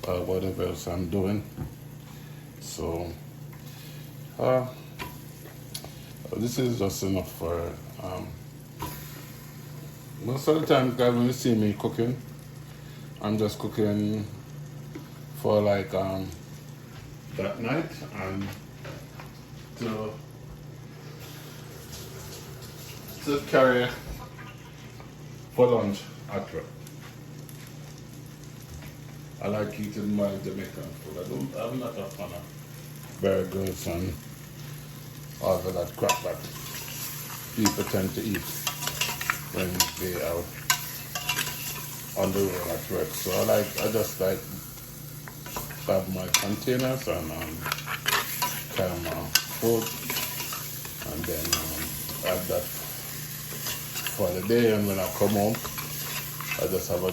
whatever else I'm doing. So this is just enough for most of the time, guys, when you see me cooking, I'm just cooking for like that night and to carry for lunch at work. I like eating my Jamaican food. I'm not a fan of burgers and all of that crap that people tend to eat when they are on the road at work. So I just like have my containers and carry my food and then add that for the day, and when I come home I just have a